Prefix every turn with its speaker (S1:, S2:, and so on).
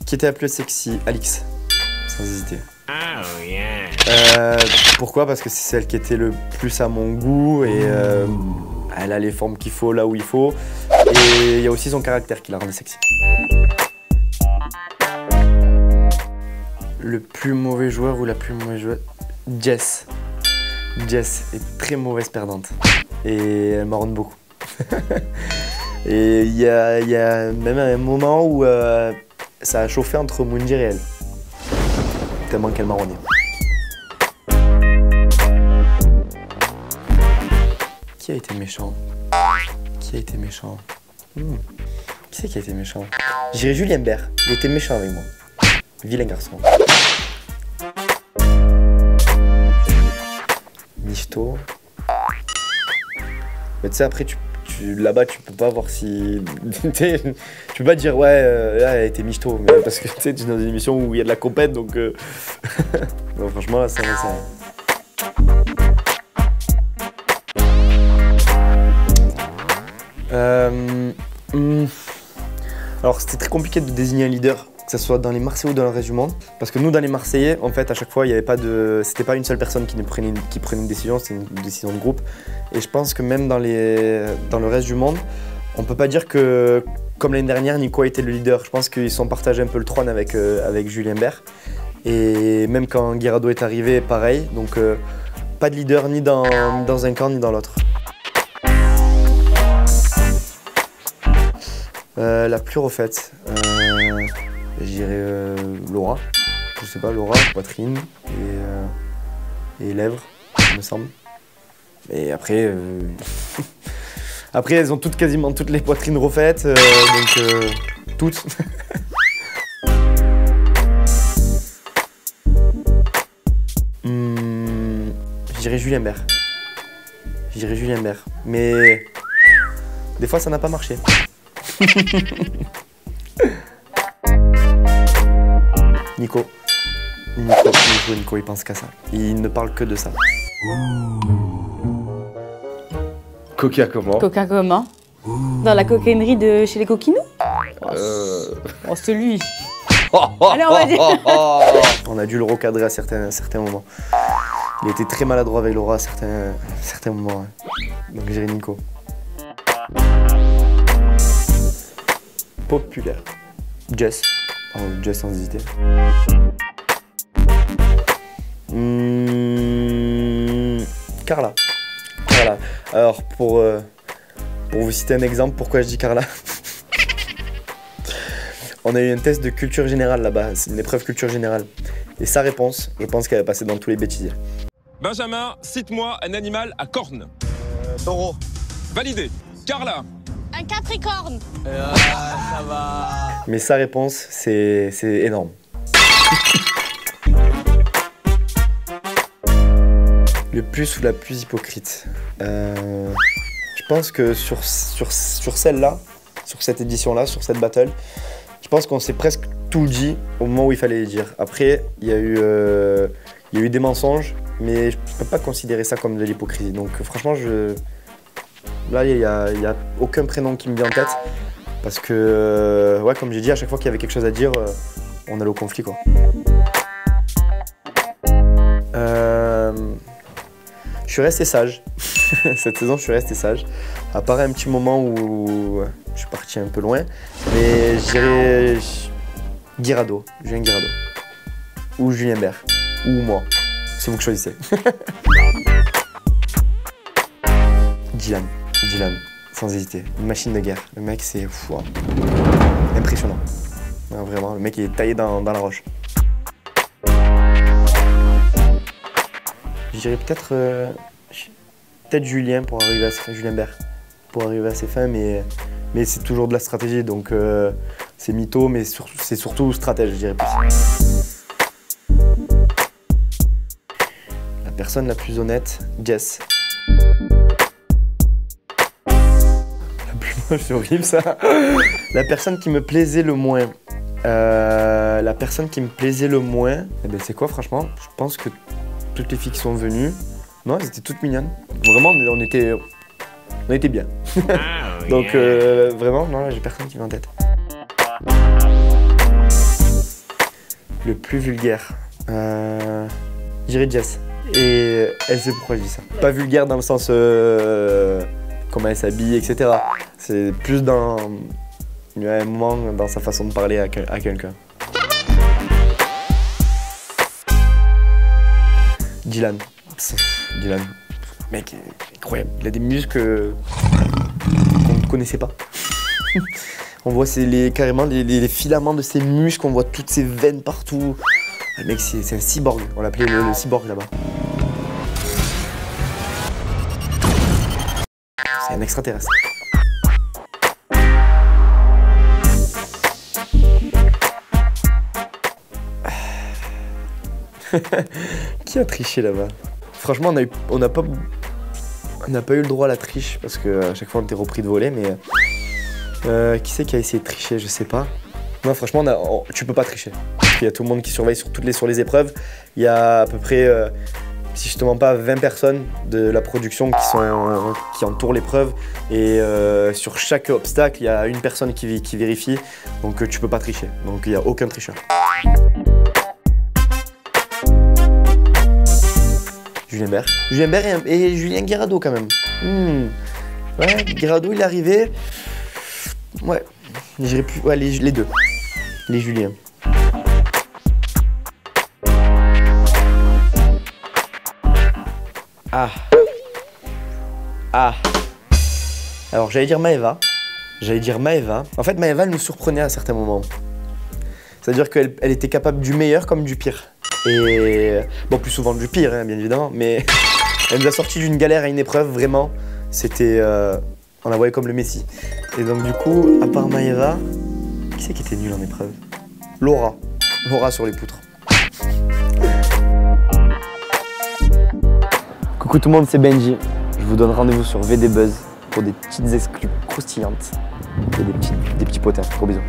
S1: Qui était la plus sexy? Alix, sans hésiter.
S2: Oh yeah.
S1: Pourquoi? Parce que c'est celle qui était le plus à mon goût et elle a les formes qu'il faut là où il faut. Et il y a aussi son caractère qui la rendait sexy. Le plus mauvais joueur ou la plus mauvaise joueuse? Jess. Jess est très mauvaise perdante et elle m'en rend beaucoup. Et il y a même un moment où ça a chauffé entre Moundir et elle. Tellement qu'elle marronnait. Qui a été méchant? Qui a été méchant? Qui c'est qui a été méchant? J'irais Julien Bert. Il était méchant avec moi. Vilain garçon. Michto. Mais tu sais, après, là-bas, tu peux pas voir si. Tu peux pas dire, ouais, là, elle était michto. Mais parce que tu sais, tu es dans une émission où il y a de la compète, donc. Non, franchement, là, ça va, ça. Alors, c'était très compliqué de désigner un leader, que ce soit dans les Marseillais ou dans le reste du monde. Parce que nous, dans les Marseillais, en fait, à chaque fois, il n'y avait pas de. C'était pas une seule personne qui prenait une décision, c'était une décision de groupe. Et je pense que même dans le reste du monde, on peut pas dire que, comme l'année dernière, Nico a été le leader. Je pense qu'ils sont partagés un peu le trône avec Julien Bert. Et même quand Guirado est arrivé, pareil. Donc, pas de leader ni dans un camp ni dans l'autre. La plus refaite, je dirais Laura. Je sais pas, Laura, poitrine et lèvres, il me semble. Et après, après elles ont quasiment toutes les poitrines refaites, donc toutes. Je dirais Julien Bert. Je dirais Julien Bert. Mais des fois, ça n'a pas marché. Nico, il pense qu'à ça. Il ne parle que de ça. Coca comment?
S3: Coca comment? Dans la cocaïnerie de chez les coquinous? Oh, celui. Allez, on va dire.
S1: On a dû le recadrer à certains moments. Il était très maladroit avec Laura à certains moments. Ouais. Donc j'irai Nico. Populaire. Jess. Oh, Jess sans hésiter. Carla. Carla. Alors pour vous citer un exemple, pourquoi je dis Carla? On a eu un test de culture générale là-bas, c'est une épreuve culture générale. Et sa réponse, je pense qu'elle va passer dans tous les bêtisiers.
S4: Benjamin, cite-moi un animal à cornes.
S5: Taureau.
S4: Validé. Carla.
S6: Un capricorne.
S5: Ça va.
S1: Mais sa réponse, c'est énorme. Le plus ou la plus hypocrite. Je pense que sur celle-là, sur cette édition-là, sur cette battle, je pense qu'on s'est presque tout dit au moment où il fallait le dire. Après, il y a eu des mensonges, mais je ne peux pas considérer ça comme de l'hypocrisie. Donc franchement, là, il n'y a aucun prénom qui me vient en tête. Parce que, ouais, comme j'ai dit, à chaque fois qu'il y avait quelque chose à dire, on allait au conflit, quoi. Je suis resté sage. Cette saison, je suis resté sage. À part un petit moment où je suis parti un peu loin. Mais je dirais Guirado, Julien Guirado. Ou Julien Bert. Ou moi. C'est vous que choisissez. Dylan, sans hésiter. Une machine de guerre. Le mec, c'est impressionnant. Ouais, vraiment, le mec, il est taillé dans la roche. Je dirais peut-être Julien pour arriver à ses fins, Julien Bert. Pour arriver à ses fins, mais c'est toujours de la stratégie, donc c'est mytho, mais c'est surtout stratège, je dirais plus. La personne la plus honnête, Jess. C'est horrible ça. La personne qui me plaisait le moins. La personne qui me plaisait le moins, eh ben, c'est quoi franchement? Je pense que toutes les filles qui sont venues, non, elles étaient toutes mignonnes. Vraiment, on était bien. Donc vraiment, non, j'ai personne qui vient en tête. Le plus vulgaire. Je dirais Jess. Et elle sait pourquoi je dis ça. Pas vulgaire dans le sens comment elle s'habille, etc. C'est plus dans un moment dans sa façon de parler à quelqu'un. Dylan. Dylan. Mec, incroyable. Il a des muscles qu'on ne connaissait pas. On voit carrément les filaments de ses muscles, on voit toutes ses veines partout. Le mec, c'est un cyborg. On l'appelait le cyborg là-bas. C'est un extraterrestre. Qui a triché là-bas? Franchement, on n'a pas eu le droit à la triche parce qu'à chaque fois on était repris de voler, mais qui c'est qui a essayé de tricher? Je sais pas. Non, franchement, tu peux pas tricher. Il y a tout le monde qui surveille sur les épreuves. Il y a à peu près, si je te mens pas, 20 personnes de la production qui entourent l'épreuve. Et sur chaque obstacle, il y a une personne qui vérifie. Donc tu peux pas tricher. Donc il n'y a aucun tricheur. Julien Bert. Julien Bert et Julien Guirado quand même. Ouais, Guirado il est arrivé. Ouais, j'irais plus. Ouais, les deux. Les Juliens. Ah. Alors j'allais dire Maëva. En fait Maëva elle nous surprenait à certains moments. C'est-à-dire qu'elle était capable du meilleur comme du pire. Et bon, plus souvent du pire, hein, bien évidemment, mais elle nous a sorti d'une galère à une épreuve, vraiment. C'était... on la voyait comme le Messi. Et donc du coup, à part Maëva, qui c'est qui était nul en épreuve? Laura. Laura sur les poutres. Coucou tout le monde, c'est Benji. Je vous donne rendez-vous sur VD Buzz pour des petites exclus croustillantes et des petits potins. Gros bisous.